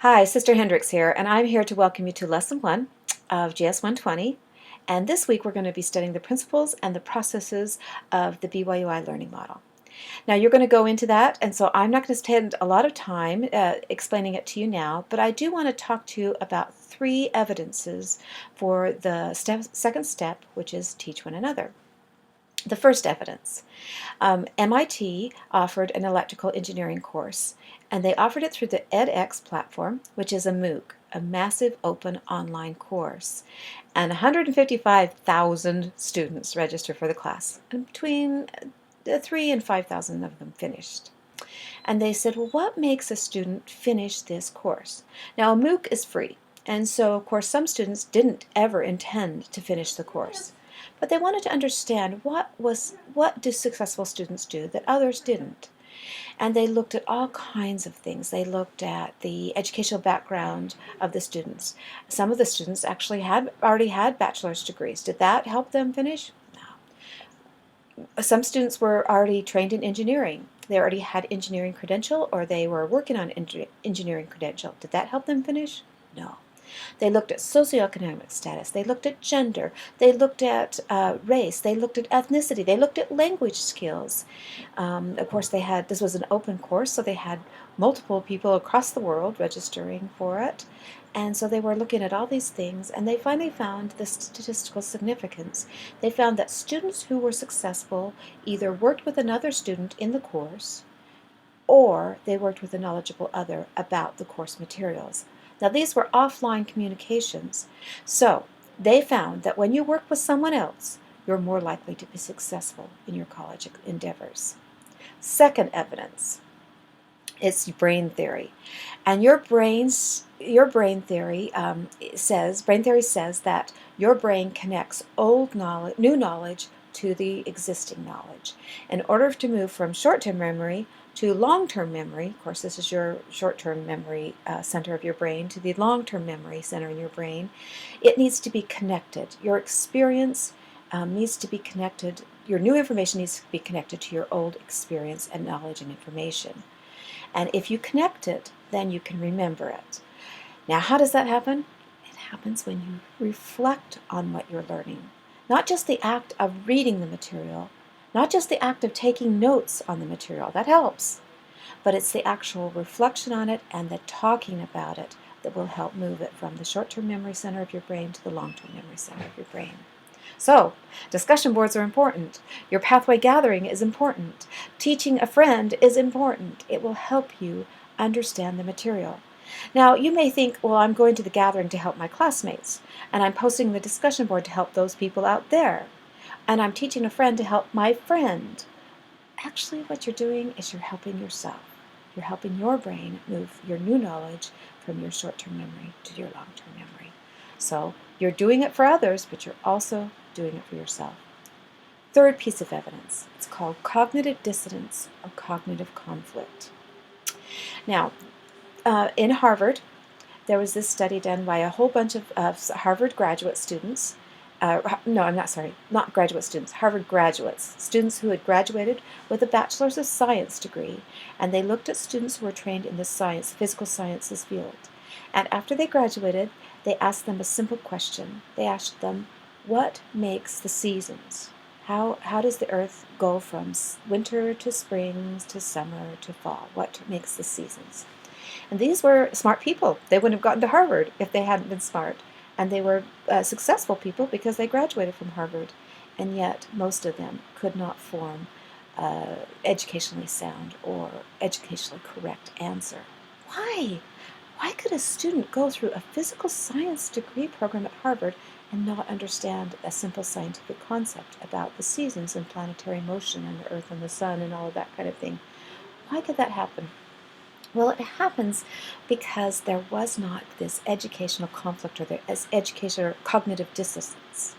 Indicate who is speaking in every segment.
Speaker 1: Hi, Sister Hendricks here, and I'm here to welcome you to Lesson 1 of GS 120. And this week we're going to be studying the principles and the processes of the BYUI learning model. Now you're going to go into that, and so I'm not going to spend a lot of time explaining it to you now, but I do want to talk to you about 3 evidences for the second step, which is teach one another. The first evidence. MIT offered an electrical engineering course, and they offered it through the edX platform, which is a MOOC, a massive open online course. And 155,000 students registered for the class, and between 3,000 and 5,000 of them finished. And they said, well, what makes a student finish this course? Now, a MOOC is free, and so, of course, some students didn't ever intend to finish the course. But they wanted to understand what do successful students do that others didn't. And they looked at all kinds of things. They looked at the educational background of the students. Some of the students actually already had bachelor's degrees. Did that help them finish? No. Some students were already trained in engineering. They already had engineering credential, or they were working on engineering credential. Did that help them finish? No. They looked at socioeconomic status. They looked at gender. They looked at race. They looked at ethnicity. They looked at language skills. Of course, this was an open course, so they had multiple people across the world registering for it. And so they were looking at all these things, and they finally found the statistical significance. They found that students who were successful either worked with another student in the course, or they worked with a knowledgeable other about the course materials. Now, these were offline communications, so they found that when you work with someone else, you're more likely to be successful in your college endeavors. Second evidence, it's brain theory, and brain theory says that your brain connects new knowledge to the existing knowledge. In order to move from short-term memory to long-term memory, of course this is your short-term memory center of your brain, to the long-term memory center in your brain, it needs to be connected. Your experience needs to be connected, your new information needs to be connected to your old experience and knowledge and information. And if you connect it, then you can remember it. Now, how does that happen? It happens when you reflect on what you're learning. Not just the act of reading the material, not just the act of taking notes on the material, that helps, but it's the actual reflection on it and the talking about it that will help move it from the short-term memory center of your brain to the long-term memory center of your brain. So, discussion boards are important. Your pathway gathering is important. Teaching a friend is important. It will help you understand the material. Now, you may think, well, I'm going to the gathering to help my classmates, and I'm posting the discussion board to help those people out there, and I'm teaching a friend to help my friend. Actually, what you're doing is you're helping yourself. You're helping your brain move your new knowledge from your short-term memory to your long-term memory. So, you're doing it for others, but you're also doing it for yourself. Third piece of evidence, it's called cognitive dissonance or cognitive conflict. Now, in Harvard, there was this study done by a whole bunch of Harvard graduate students. Not graduate students, Harvard graduates, students who had graduated with a Bachelor's of Science degree, and they looked at students who were trained in the physical sciences field. And after they graduated, they asked them a simple question. They asked them, what makes the seasons? How does the earth go from winter to spring to summer to fall? What makes the seasons? And these were smart people. They wouldn't have gotten to Harvard if they hadn't been smart. And they were successful people because they graduated from Harvard. And yet, most of them could not form educationally sound or educationally correct answer. Why? Why could a student go through a physical science degree program at Harvard and not understand a simple scientific concept about the seasons and planetary motion and the earth and the sun and all of that kind of thing? Why could that happen? Well, it happens because there was not this educational conflict or this educational cognitive dissonance.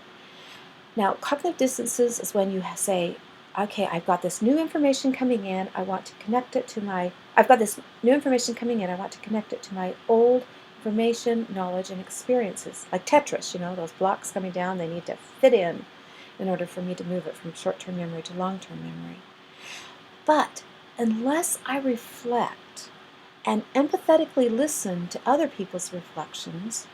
Speaker 1: Now, cognitive dissonance is when you say, okay, I've got this new information coming in, I want to connect it to my old information, knowledge, and experiences. Like Tetris, those blocks coming down, they need to fit in order for me to move it from short-term memory to long-term memory. But unless I reflect and empathetically listen to other people's reflections,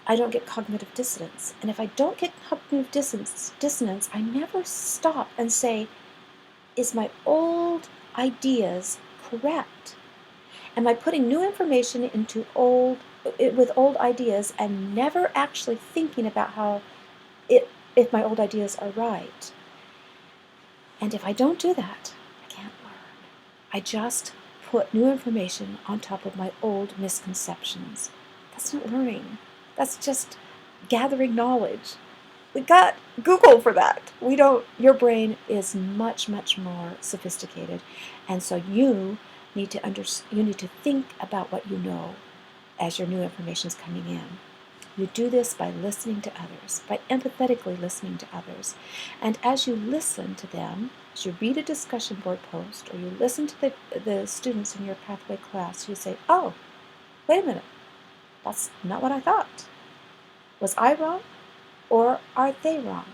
Speaker 1: I don't get cognitive dissonance. And if I don't get cognitive dissonance, I never stop and say, is my old ideas correct? Am I putting new information into with old ideas and never actually thinking about if my old ideas are right? And if I don't do that, I can't learn. I just put new information on top of my old misconceptions. That's not learning. That's just gathering knowledge. We got Google for that. Your brain is much, much more sophisticated. And so you need to think about what you know as your new information is coming in. You do this by listening to others, by empathetically listening to others. And as you listen to them, as you read a discussion board post or you listen to the students in your pathway class, you say, oh, wait a minute, that's not what I thought. Was I wrong or are they wrong?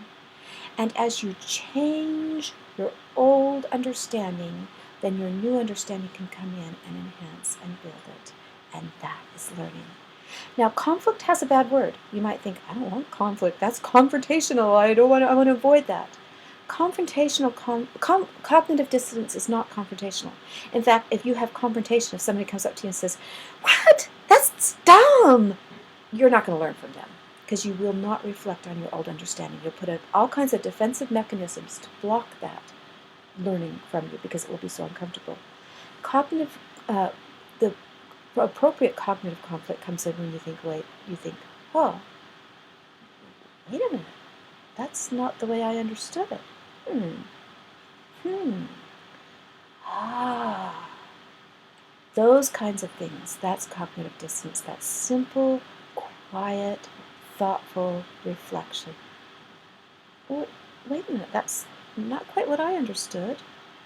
Speaker 1: And as you change your old understanding, then your new understanding can come in and enhance and build it. And that is learning. Now, conflict has a bad word. You might think, I don't want conflict. That's confrontational. I want to avoid that. Cognitive dissonance is not confrontational. In fact, if you have confrontation, if somebody comes up to you and says, what? That's dumb, you're not going to learn from them because you will not reflect on your old understanding. You'll put all kinds of defensive mechanisms to block that learning from you because it will be so uncomfortable. The appropriate cognitive conflict comes in when you think, oh, wait a minute, that's not the way I understood it. Those kinds of things, that's cognitive dissonance. That's simple, quiet, thoughtful reflection. Well, wait a minute, that's not quite what I understood.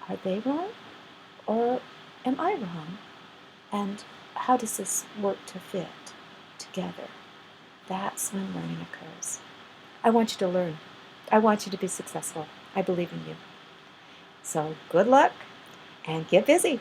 Speaker 1: Are they wrong? Or am I wrong? And how does this work to fit together? That's when learning occurs. I want you to learn. I want you to be successful. I believe in you. So good luck and get busy.